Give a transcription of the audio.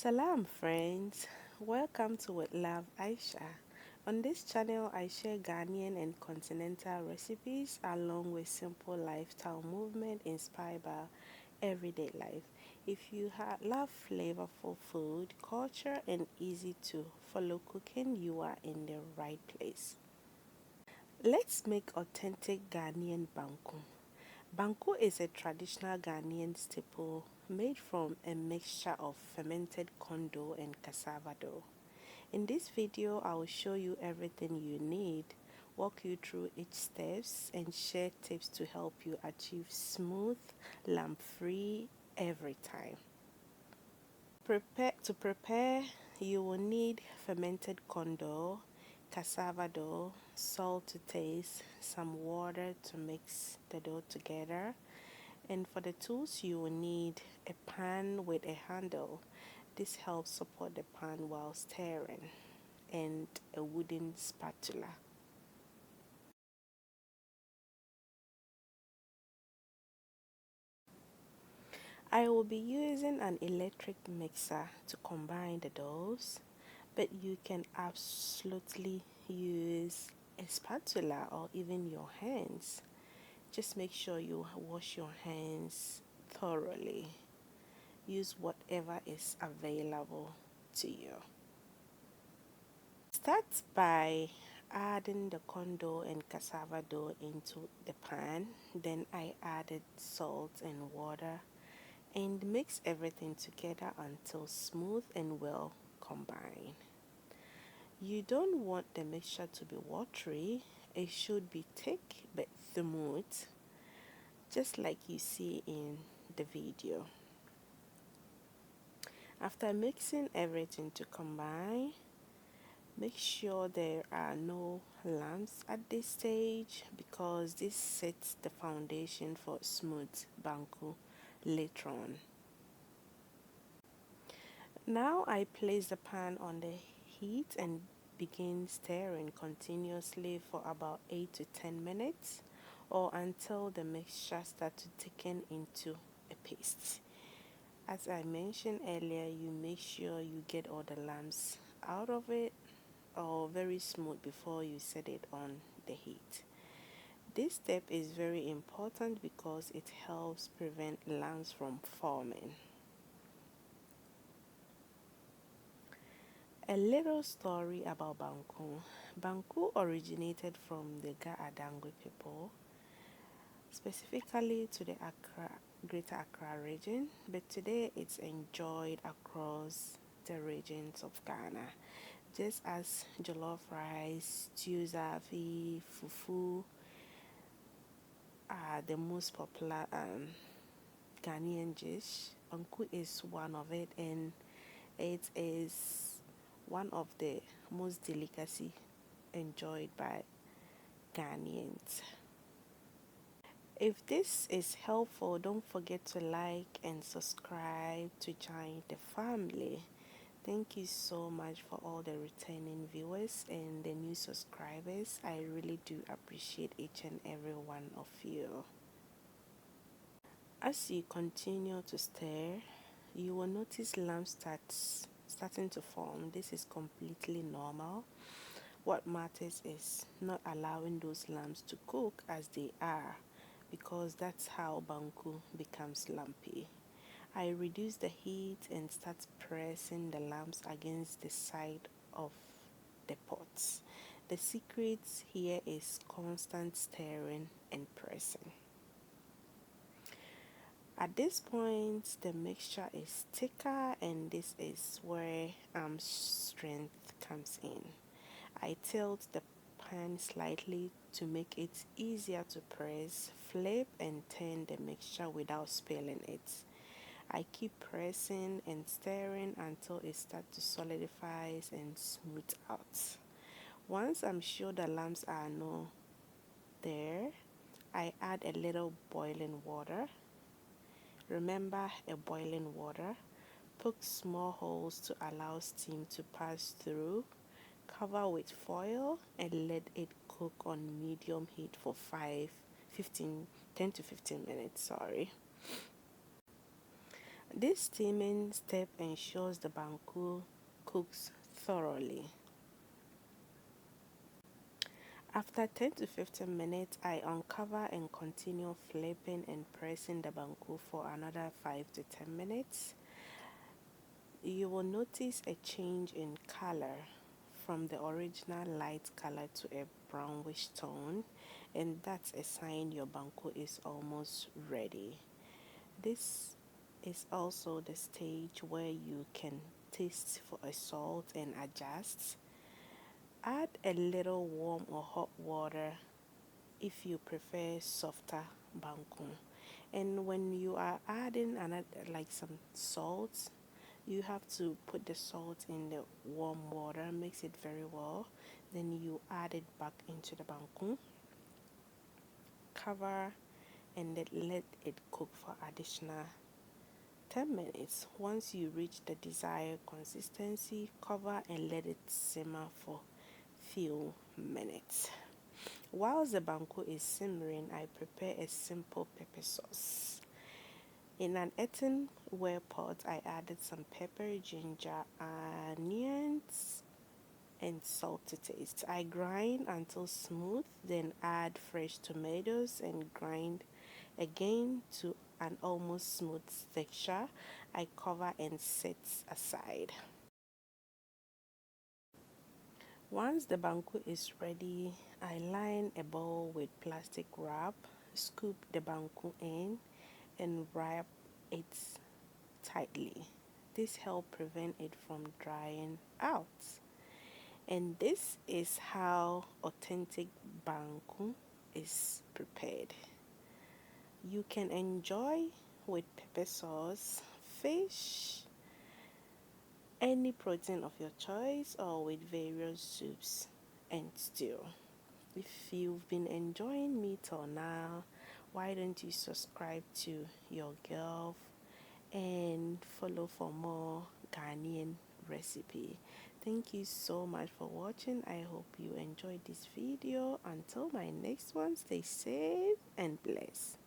Salam friends, welcome to With Love Aisha. On this channel, I share Ghanaian and continental recipes along with simple lifestyle movement inspired by everyday life. If you love flavorful food, culture, and easy to follow cooking, you are in the right place. Let's make authentic Ghanaian Banku. Banku is a traditional Ghanaian staple made from a mixture of fermented kondo and cassava dough. In this video, I will show you everything you need, walk you through each steps, and share tips to help you achieve smooth, lump-free every time. To prepare, you will need fermented kondo, cassava dough, salt to taste, some water to mix the dough together. And for the tools, you will need a pan with a handle. This helps support the pan while stirring, and a wooden spatula. I will be using an electric mixer to combine the doughs, but you can absolutely use a spatula or even your hands. Just make sure you wash your hands thoroughly. Use whatever is available to you. Start by adding the kondo and cassava dough into the pan. Then I added salt and water and mix everything together until smooth and well combined. You don't want the mixture to be watery. It should be thick but smooth, just like you see in the video. After mixing everything to combine, make sure there are no lumps at this stage because this sets the foundation for smooth banku later on. Now I place the pan on the heat and begin stirring continuously for about 8 to 10 minutes or until the mixture starts to thicken into a paste. As I mentioned earlier, you make sure you get all the lumps out of it or very smooth before you set it on the heat. This step is very important because it helps prevent lumps from forming. A little story about Banku. Banku originated from the Ga-Dangme people, specifically to the Greater Accra Region, but today it's enjoyed across the regions of Ghana. Just as jollof rice, stew zafi, fufu are the most popular Ghanaian dish, Banku is one of it, and it is one of the most delicacy enjoyed by Ghanaians. If this is helpful, don't forget to like and subscribe to join the family. Thank you so much for all the returning viewers and the new subscribers. I really do appreciate each and every one of you. As you continue to stir, you will notice lumps starting to form. This is completely normal. What matters is not allowing those lumps to cook as they are, because that's how banku becomes lumpy. I reduce the heat and start pressing the lumps against the side of the pots. The secret here is constant stirring and pressing. At this point, the mixture is thicker, and this is where strength comes in. I tilt the pan slightly to make it easier to press, flip and turn the mixture without spilling it. I keep pressing and stirring until it starts to solidify and smooth out. Once I'm sure the lumps are not there, I add a little boiling water. Remember, a boiling water. Poke small holes to allow steam to pass through. Cover with foil and let it cook on medium heat for 10 to 15 minutes. This steaming step ensures the banku cooks thoroughly. After 10 to 15 minutes, I uncover and continue flipping and pressing the banku for another 5 to 10 minutes. You will notice a change in color from the original light color to a brownish tone, and that's a sign your banku is almost ready. This is also the stage where you can taste for a salt and adjust. Add a little warm or hot water if you prefer softer banku. And when you are adding another, like some salt, you have to put the salt in the warm water, mix it very well. Then you add it back into the banku, cover, and then let it cook for additional 10 minutes. Once you reach the desired consistency, cover and let it simmer for few minutes. Whilst the banku is simmering, I prepare a simple pepper sauce. In an earthenware pot, I added some pepper, ginger, onions, and salt to taste. I grind until smooth, then add fresh tomatoes and grind again to an almost smooth texture. I cover and set aside. Once the banku is ready, I line a bowl with plastic wrap, scoop the banku in, and wrap it tightly. This helps prevent it from drying out. And this is how authentic banku is prepared. You can enjoy with pepper sauce, fish, any protein of your choice, or with various soups and stew. If you've been enjoying me till now, why don't you subscribe to your girl and follow for more Ghanaian recipe. Thank you so much for watching. I hope you enjoyed this video. Until my next one, stay safe and blessed.